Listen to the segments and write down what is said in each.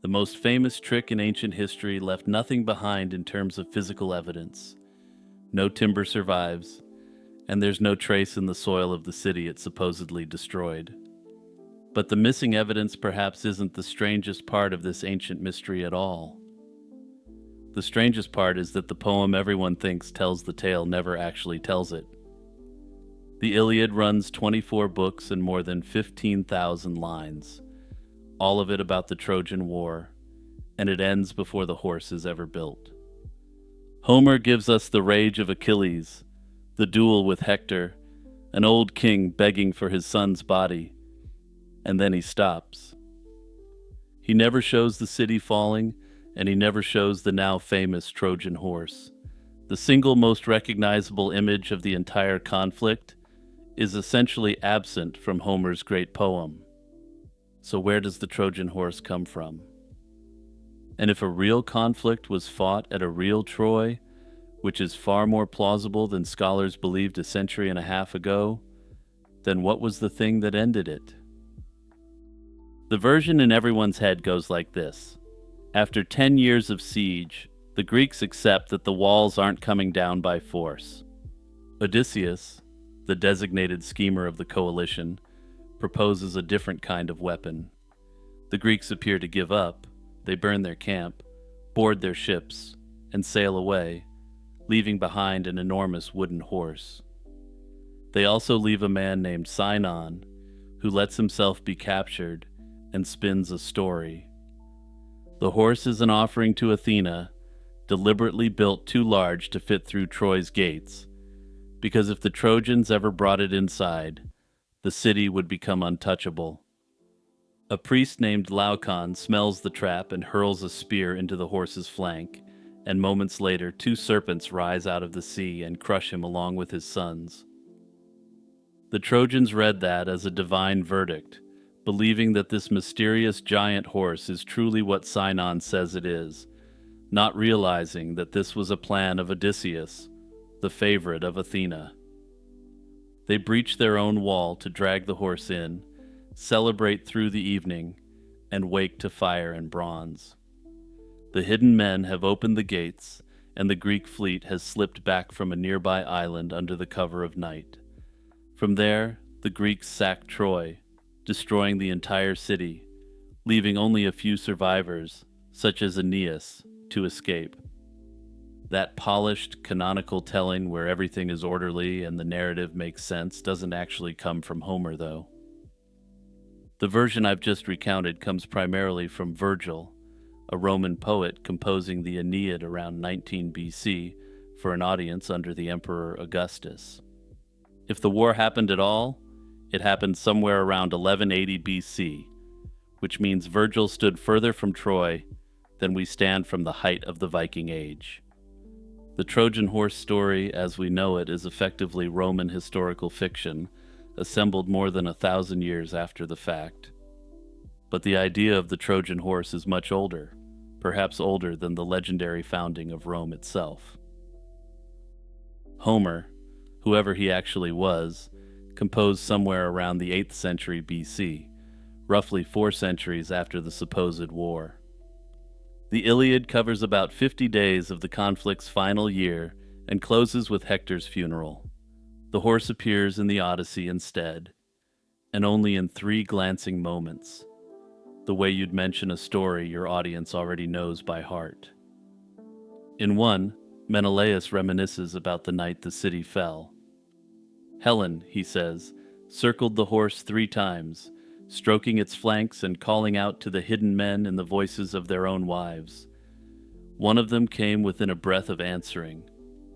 The most famous trick in ancient history left nothing behind in terms of physical evidence. No timber survives, and there's no trace in the soil of the city it supposedly destroyed. But the missing evidence perhaps isn't the strangest part of this ancient mystery at all. The strangest part is that the poem everyone thinks tells the tale never actually tells it. The Iliad runs 24 books and more than 15,000 lines, all of it about the Trojan War, and it ends before the horse is ever built. Homer gives us the rage of Achilles, the duel with Hector, an old king begging for his son's body, and then he stops. He never shows the city falling, and he never shows the now famous Trojan horse. The single most recognizable image of the entire conflict is essentially absent from Homer's great poem. So where does the Trojan horse come from? And if a real conflict was fought at a real Troy, which is far more plausible than scholars believed a century and a half ago, then what was the thing that ended it? The version in everyone's head goes like this. After 10 years of siege, the Greeks accept that the walls aren't coming down by force. Odysseus, the designated schemer of the coalition, proposes a different kind of weapon. The Greeks appear to give up. They burn their camp, board their ships, and sail away, leaving behind an enormous wooden horse. They also leave a man named Sinon, who lets himself be captured and spins a story. The horse is an offering to Athena, deliberately built too large to fit through Troy's gates, because if the Trojans ever brought it inside, the city would become untouchable. A priest named Glaucon smells the trap and hurls a spear into the horse's flank, and moments later 2 serpents rise out of the sea and crush him along with his sons. The Trojans read that as a divine verdict, believing that this mysterious giant horse is truly what Sinon says it is, not realizing that this was a plan of Odysseus, the favorite of Athena. They breach their own wall to drag the horse in, celebrate through the evening, and wake to fire and bronze. The hidden men have opened the gates, and the Greek fleet has slipped back from a nearby island under the cover of night. From there, the Greeks sack Troy, destroying the entire city, leaving only a few survivors, such as Aeneas, to escape. That polished, canonical telling where everything is orderly and the narrative makes sense doesn't actually come from Homer, though. The version I've just recounted comes primarily from Virgil, a Roman poet composing the Aeneid around 19 BC for an audience under the Emperor Augustus. If the war happened at all, it happened somewhere around 1180 BC, which means Virgil stood further from Troy than we stand from the height of the Viking Age. The Trojan horse story, as we know it, is effectively Roman historical fiction, assembled more than 1,000 years after the fact. But the idea of the Trojan horse is much older, perhaps older than the legendary founding of Rome itself. Homer, whoever he actually was, composed somewhere around the 8th century BC, roughly 4 centuries after the supposed war. The Iliad covers about 50 days of the conflict's final year and closes with Hector's funeral. The horse appears in the Odyssey instead, and only in 3 glancing moments, the way you'd mention a story your audience already knows by heart. In one, Menelaus reminisces about the night the city fell. Helen, he says, circled the horse 3 times, stroking its flanks and calling out to the hidden men in the voices of their own wives. One of them came within a breath of answering,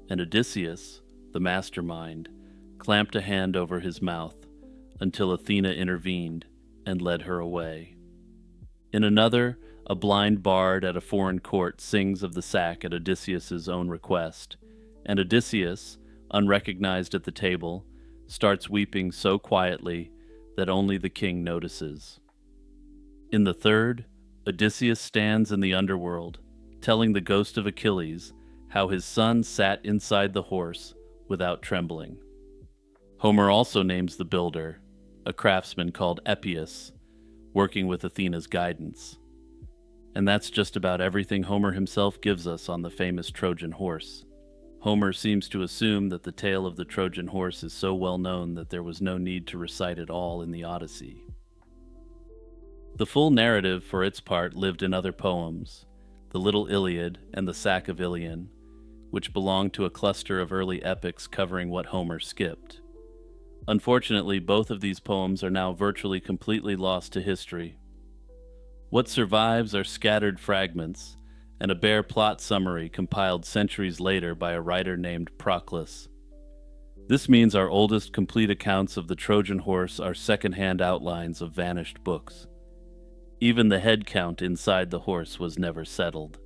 and Odysseus, the mastermind, clamped a hand over his mouth until Athena intervened and led her away. In another, a blind bard at a foreign court sings of the sack at Odysseus's own request, and Odysseus, unrecognized at the table, starts weeping so quietly that only the king notices. In the third, Odysseus stands in the underworld, telling the ghost of Achilles how his son sat inside the horse without trembling. Homer also names the builder, a craftsman called Epius, working with Athena's guidance. And that's just about everything Homer himself gives us on the famous Trojan Horse. Homer seems to assume that the tale of the Trojan Horse is so well known that there was no need to recite it all in the Odyssey. The full narrative, for its part, lived in other poems, the Little Iliad and the Sack of Ilion, which belonged to a cluster of early epics covering what Homer skipped. Unfortunately, both of these poems are now virtually completely lost to history. What survives are scattered fragments, and a bare plot summary compiled centuries later by a writer named Proclus. This means our oldest complete accounts of the Trojan Horse are secondhand outlines of vanished books. Even the head count inside the horse was never settled.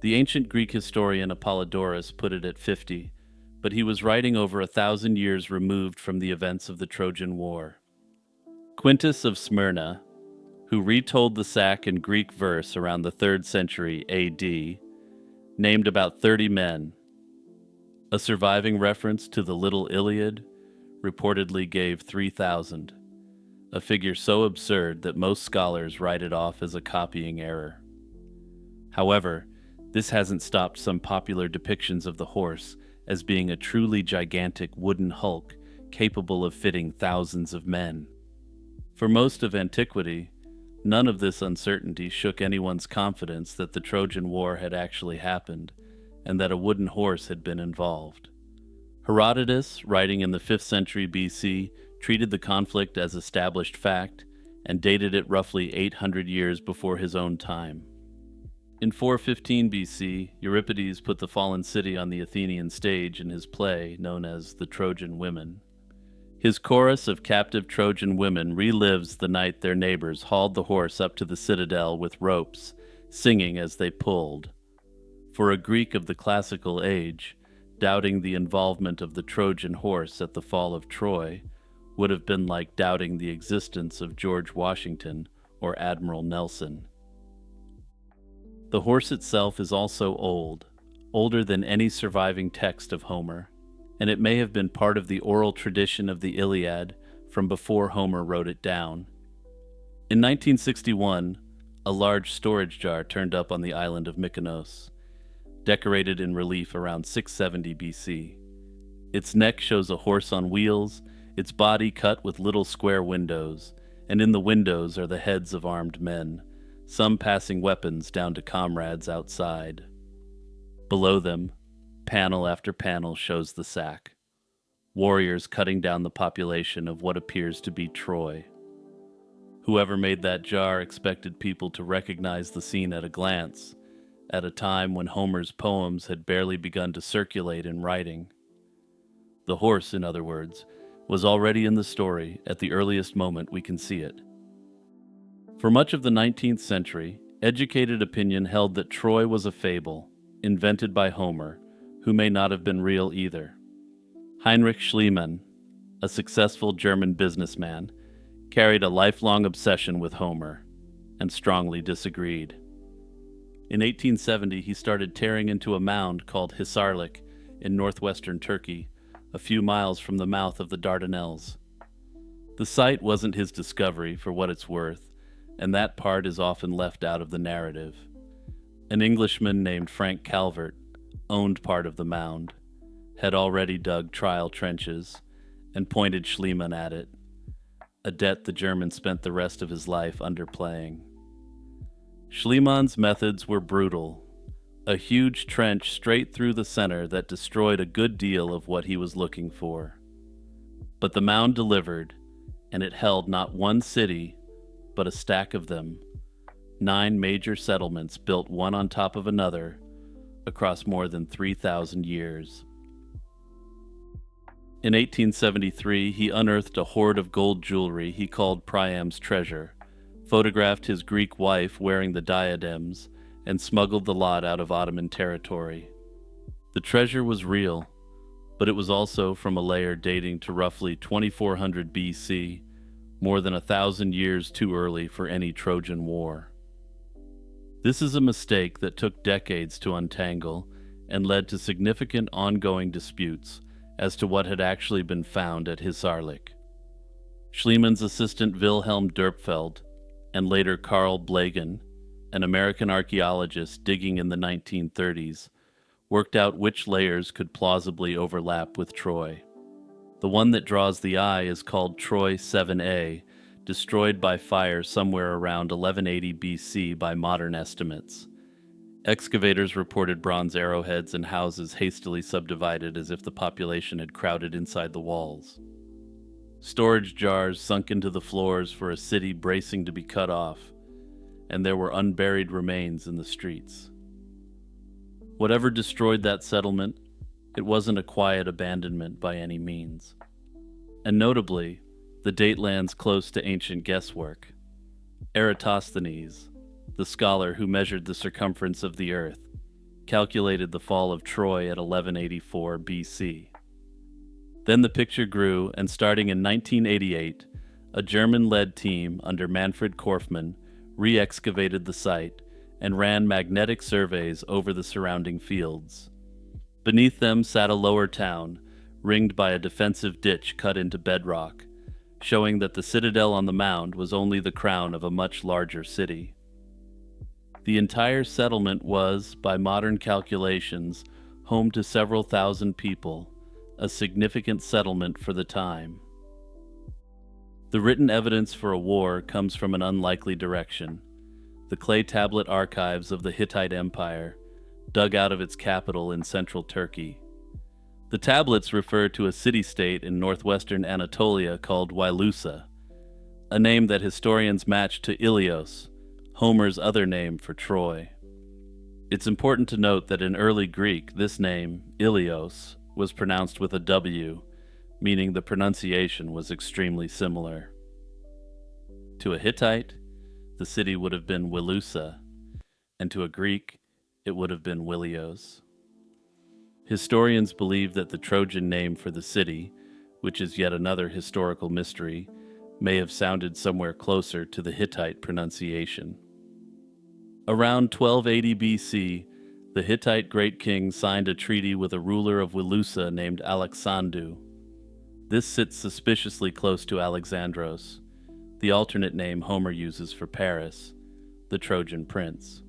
The ancient Greek historian Apollodorus put it at 50, but he was writing over 1,000 years removed from the events of the Trojan War. Quintus of Smyrna, who retold the sack in Greek verse around the 3rd century AD, named about 30 men. A surviving reference to the Little Iliad reportedly gave 3,000, a figure so absurd that most scholars write it off as a copying error. However, this hasn't stopped some popular depictions of the horse as being a truly gigantic wooden hulk capable of fitting thousands of men. For most of antiquity, none of this uncertainty shook anyone's confidence that the Trojan War had actually happened and that a wooden horse had been involved. Herodotus, writing in the 5th century BC, treated the conflict as established fact and dated it roughly 800 years before his own time. In 415 BC, Euripides put the fallen city on the Athenian stage in his play known as The Trojan Women. His chorus of captive Trojan women relives the night their neighbors hauled the horse up to the citadel with ropes, singing as they pulled. For a Greek of the classical age, doubting the involvement of the Trojan horse at the fall of Troy would have been like doubting the existence of George Washington or Admiral Nelson. The horse itself is also old, older than any surviving text of Homer, and it may have been part of the oral tradition of the Iliad from before Homer wrote it down. In 1961, a large storage jar turned up on the island of Mykonos, decorated in relief around 670 BC. Its neck shows a horse on wheels, its body cut with little square windows, and in the windows are the heads of armed men, some passing weapons down to comrades outside. Below them, panel after panel shows the sack, warriors cutting down the population of what appears to be Troy. Whoever made that jar expected people to recognize the scene at a glance, at a time when Homer's poems had barely begun to circulate in writing. The horse, in other words, was already in the story at the earliest moment we can see it. For much of the 19th century, educated opinion held that Troy was a fable, invented by Homer, who may not have been real either. Heinrich Schliemann, a successful German businessman, carried a lifelong obsession with Homer, and strongly disagreed. In 1870, he started tearing into a mound called Hisarlik in northwestern Turkey, a few miles from the mouth of the Dardanelles. The site wasn't his discovery, for what it's worth, and that part is often left out of the narrative. An Englishman named Frank Calvert owned part of the mound, had already dug trial trenches, and pointed Schliemann at it, a debt the German spent the rest of his life underplaying. Schliemann's methods were brutal, a huge trench straight through the center that destroyed a good deal of what he was looking for. But the mound delivered, and it held not one city, but a stack of them, 9 major settlements built one on top of another across more than 3,000 years. In 1873, he unearthed a hoard of gold jewelry he called Priam's treasure, photographed his Greek wife wearing the diadems, and smuggled the lot out of Ottoman territory. The treasure was real, but it was also from a layer dating to roughly 2400 BC, more than 1,000 years too early for any Trojan War. This is a mistake that took decades to untangle and led to significant ongoing disputes as to what had actually been found at Hisarlik. Schliemann's assistant Wilhelm Dürpfeld, and later Karl Blegen, an American archaeologist digging in the 1930s, worked out which layers could plausibly overlap with Troy. The one that draws the eye is called Troy 7A, destroyed by fire somewhere around 1180 BC by modern estimates. Excavators reported bronze arrowheads and houses hastily subdivided as if the population had crowded inside the walls. Storage jars sunk into the floors for a city bracing to be cut off, and there were unburied remains in the streets. Whatever destroyed that settlement, it wasn't a quiet abandonment by any means. And notably, the date lands close to ancient guesswork. Eratosthenes, the scholar who measured the circumference of the earth, calculated the fall of Troy at 1184 BC. Then the picture grew, and starting in 1988, a German-led team under Manfred Korfmann re-excavated the site and ran magnetic surveys over the surrounding fields. Beneath them sat a lower town, ringed by a defensive ditch cut into bedrock, showing that the citadel on the mound was only the crown of a much larger city. The entire settlement was, by modern calculations, home to several thousand people, a significant settlement for the time. The written evidence for a war comes from an unlikely direction: the clay tablet archives of the Hittite Empire, dug out of its capital in central Turkey. The tablets refer to a city-state in northwestern Anatolia called Wilusa, a name that historians match to Ilios, Homer's other name for Troy. It's important to note that in early Greek, this name, Ilios, was pronounced with a W, meaning the pronunciation was extremely similar. To a Hittite, the city would have been Wilusa, and to a Greek, it would have been Wilios. Historians believe that the Trojan name for the city, which is yet another historical mystery, may have sounded somewhere closer to the Hittite pronunciation. Around 1280 BC, the Hittite great king signed a treaty with a ruler of Wilusa named Alexandru. This sits suspiciously close to Alexandros, the alternate name Homer uses for Paris, the Trojan prince.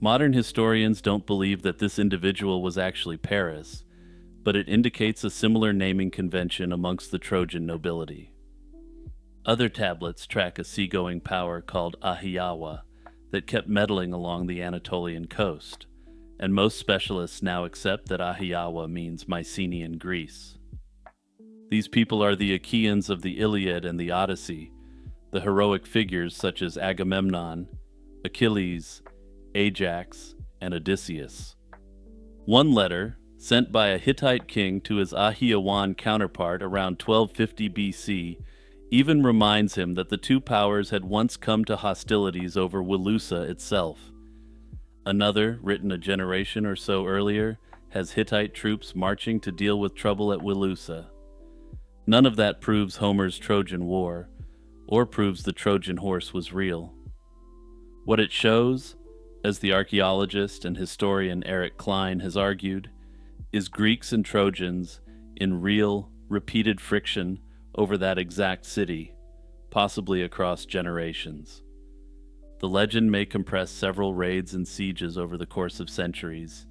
Modern historians don't believe that this individual was actually Paris, but it indicates a similar naming convention amongst the Trojan nobility. Other tablets track a seagoing power called Ahiawa that kept meddling along the Anatolian coast, and most specialists now accept that Ahiawa means Mycenaean Greece. These people are the Achaeans of the Iliad and the Odyssey, the heroic figures such as Agamemnon, Achilles, Ajax, and Odysseus. One letter, sent by a Hittite king to his Ahiawan counterpart around 1250 BC, even reminds him that the two powers had once come to hostilities over Wilusa itself. Another, written a generation or so earlier, has Hittite troops marching to deal with trouble at Wilusa. None of that proves Homer's Trojan War, or proves the Trojan Horse was real. What it shows, as the archaeologist and historian Eric Klein has argued, is Greeks and Trojans in real, repeated friction over that exact city, possibly across generations. The legend may compress several raids and sieges over the course of centuries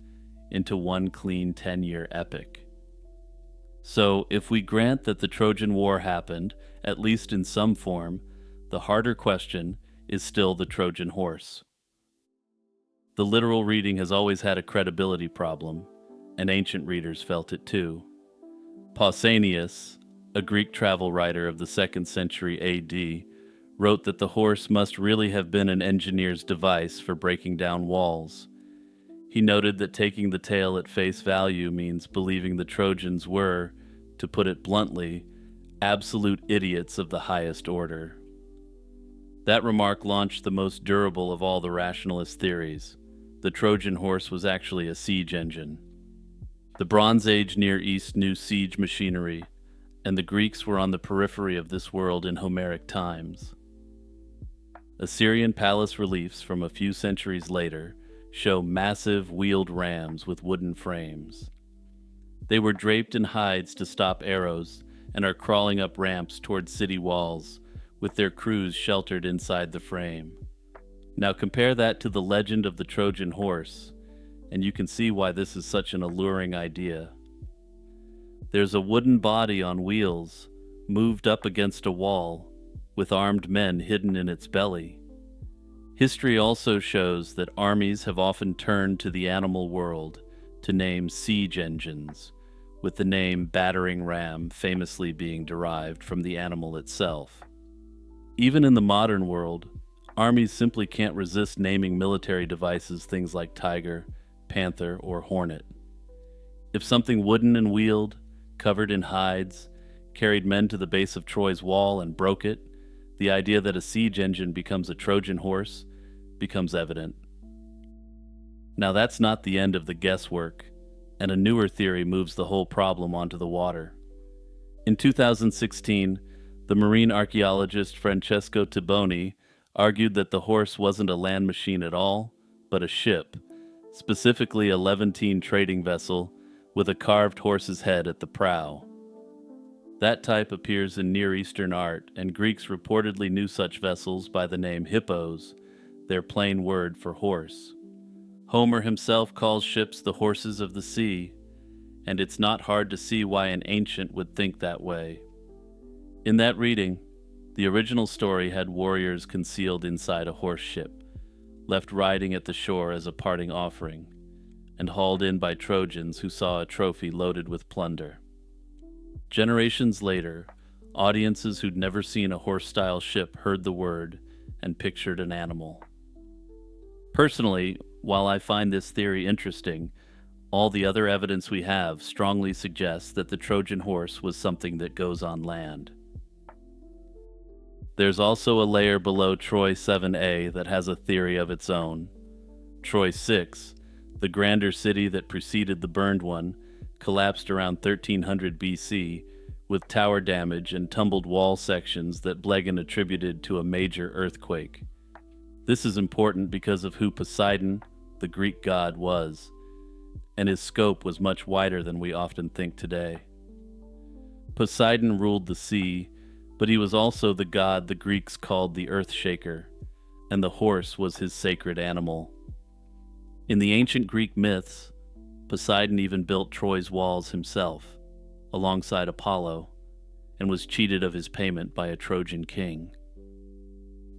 into one clean 10-year epic. So, if we grant that the Trojan War happened, at least in some form, the harder question is still the Trojan Horse. The literal reading has always had a credibility problem, and ancient readers felt it too. Pausanias, a Greek travel writer of the 2nd century AD, wrote that the horse must really have been an engineer's device for breaking down walls. He noted that taking the tale at face value means believing the Trojans were, to put it bluntly, absolute idiots of the highest order. That remark launched the most durable of all the rationalist theories. The Trojan horse was actually a siege engine. The Bronze Age Near East knew siege machinery, and the Greeks were on the periphery of this world in Homeric times. Assyrian palace reliefs from a few centuries later show massive wheeled rams with wooden frames. They were draped in hides to stop arrows and are crawling up ramps toward city walls, with their crews sheltered inside the frame. Now compare that to the legend of the Trojan Horse, and you can see why this is such an alluring idea. There's a wooden body on wheels, moved up against a wall, with armed men hidden in its belly. History also shows that armies have often turned to the animal world to name siege engines, with the name battering ram famously being derived from the animal itself. Even in the modern world, armies simply can't resist naming military devices things like tiger, panther, or hornet. If something wooden and wheeled, covered in hides, carried men to the base of Troy's wall and broke it, the idea that a siege engine becomes a Trojan horse becomes evident. Now that's not the end of the guesswork, and a newer theory moves the whole problem onto the water. In 2016, the marine archaeologist Francesco Tiboni argued that the horse wasn't a land machine at all, but a ship, specifically a Levantine trading vessel with a carved horse's head at the prow. That type appears in Near Eastern art, and Greeks reportedly knew such vessels by the name hippos, their plain word for horse. Homer himself calls ships the horses of the sea, and it's not hard to see why an ancient would think that way. In that reading, the original story had warriors concealed inside a horse ship, left riding at the shore as a parting offering, and hauled in by Trojans who saw a trophy loaded with plunder. Generations later, audiences who'd never seen a horse-style ship heard the word and pictured an animal. Personally, while I find this theory interesting, all the other evidence we have strongly suggests that the Trojan horse was something that goes on land. There's also a layer below Troy 7a that has a theory of its own. Troy 6, the grander city that preceded the burned one, collapsed around 1300 BC with tower damage and tumbled wall sections that Blegan attributed to a major earthquake. This is important because of who Poseidon, the Greek god, was, and his scope was much wider than we often think today. Poseidon ruled the sea, but he was also the god the Greeks called the Earth Shaker, and the horse was his sacred animal. In the ancient Greek myths, Poseidon even built Troy's walls himself, alongside Apollo, and was cheated of his payment by a Trojan king.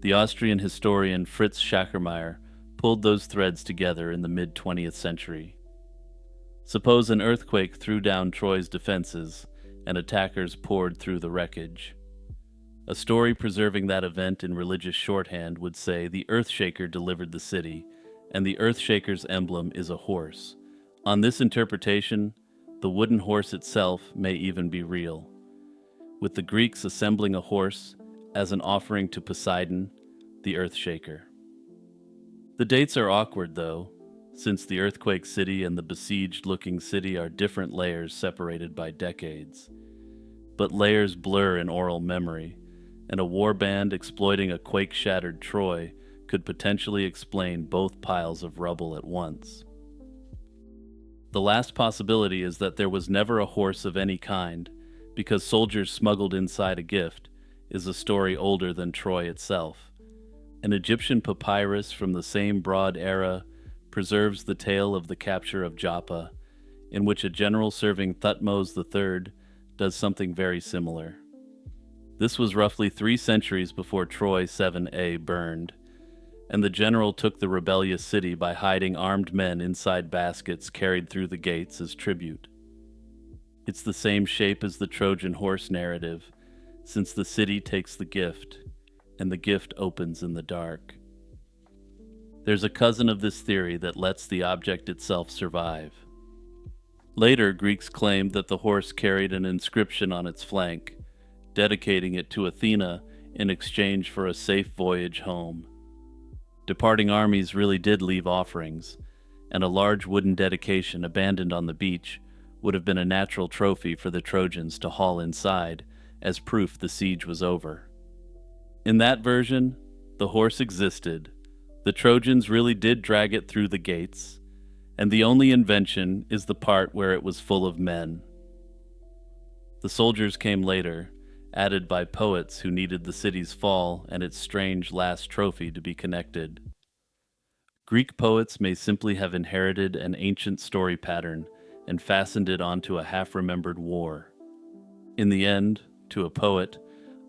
The Austrian historian Fritz Schachermeyer pulled those threads together in the mid-20th century. Suppose an earthquake threw down Troy's defenses, and attackers poured through the wreckage. A story preserving that event in religious shorthand would say the Earthshaker delivered the city, and the Earthshaker's emblem is a horse. On this interpretation, the wooden horse itself may even be real, with the Greeks assembling a horse as an offering to Poseidon, the Earthshaker. The dates are awkward, though, since the earthquake city and the besieged-looking city are different layers separated by decades. But layers blur in oral memory, and a warband exploiting a quake-shattered Troy could potentially explain both piles of rubble at once. The last possibility is that there was never a horse of any kind, because soldiers smuggled inside a gift is a story older than Troy itself. An Egyptian papyrus from the same broad era preserves the tale of the capture of Joppa, in which a general serving Thutmose III does something very similar. This was roughly 3 centuries before Troy 7a burned, and the general took the rebellious city by hiding armed men inside baskets carried through the gates as tribute. It's the same shape as the Trojan horse narrative, since the city takes the gift, and the gift opens in the dark. There's a cousin of this theory that lets the object itself survive. Later, Greeks claimed that the horse carried an inscription on its flank, dedicating it to Athena in exchange for a safe voyage home. Departing armies really did leave offerings, and a large wooden dedication abandoned on the beach would have been a natural trophy for the Trojans to haul inside as proof the siege was over. In that version, the horse existed, the Trojans really did drag it through the gates, and the only invention is the part where it was full of men. The soldiers came later, added by poets who needed the city's fall and its strange last trophy to be connected. Greek poets may simply have inherited an ancient story pattern and fastened it onto a half-remembered war. In the end, to a poet,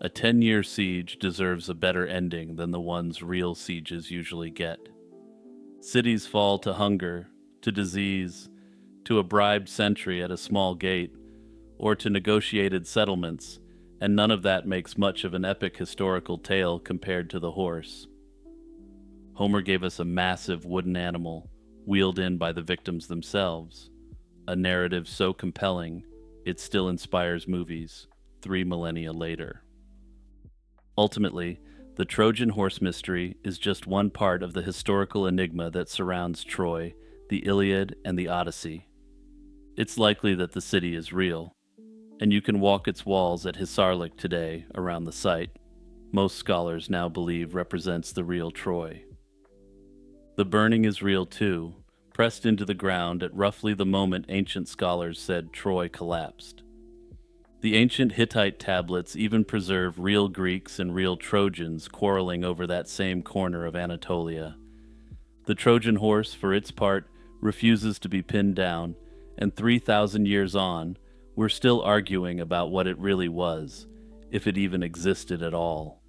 a 10-year siege deserves a better ending than the ones real sieges usually get. Cities fall to hunger, to disease, to a bribed sentry at a small gate, or to negotiated settlements, and none of that makes much of an epic historical tale compared to the horse. Homer gave us a massive wooden animal, wheeled in by the victims themselves, a narrative so compelling it still inspires movies 3 millennia later. Ultimately, the Trojan Horse mystery is just one part of the historical enigma that surrounds Troy, the Iliad, and the Odyssey. It's likely that the city is real, and you can walk its walls at Hisarlik today around the site. Most scholars now believe represents the real Troy. The burning is real too, pressed into the ground at roughly the moment ancient scholars said Troy collapsed. The ancient Hittite tablets even preserve real Greeks and real Trojans quarreling over that same corner of Anatolia. The Trojan horse, for its part, refuses to be pinned down, and 3,000 years on, we're still arguing about what it really was, if it even existed at all.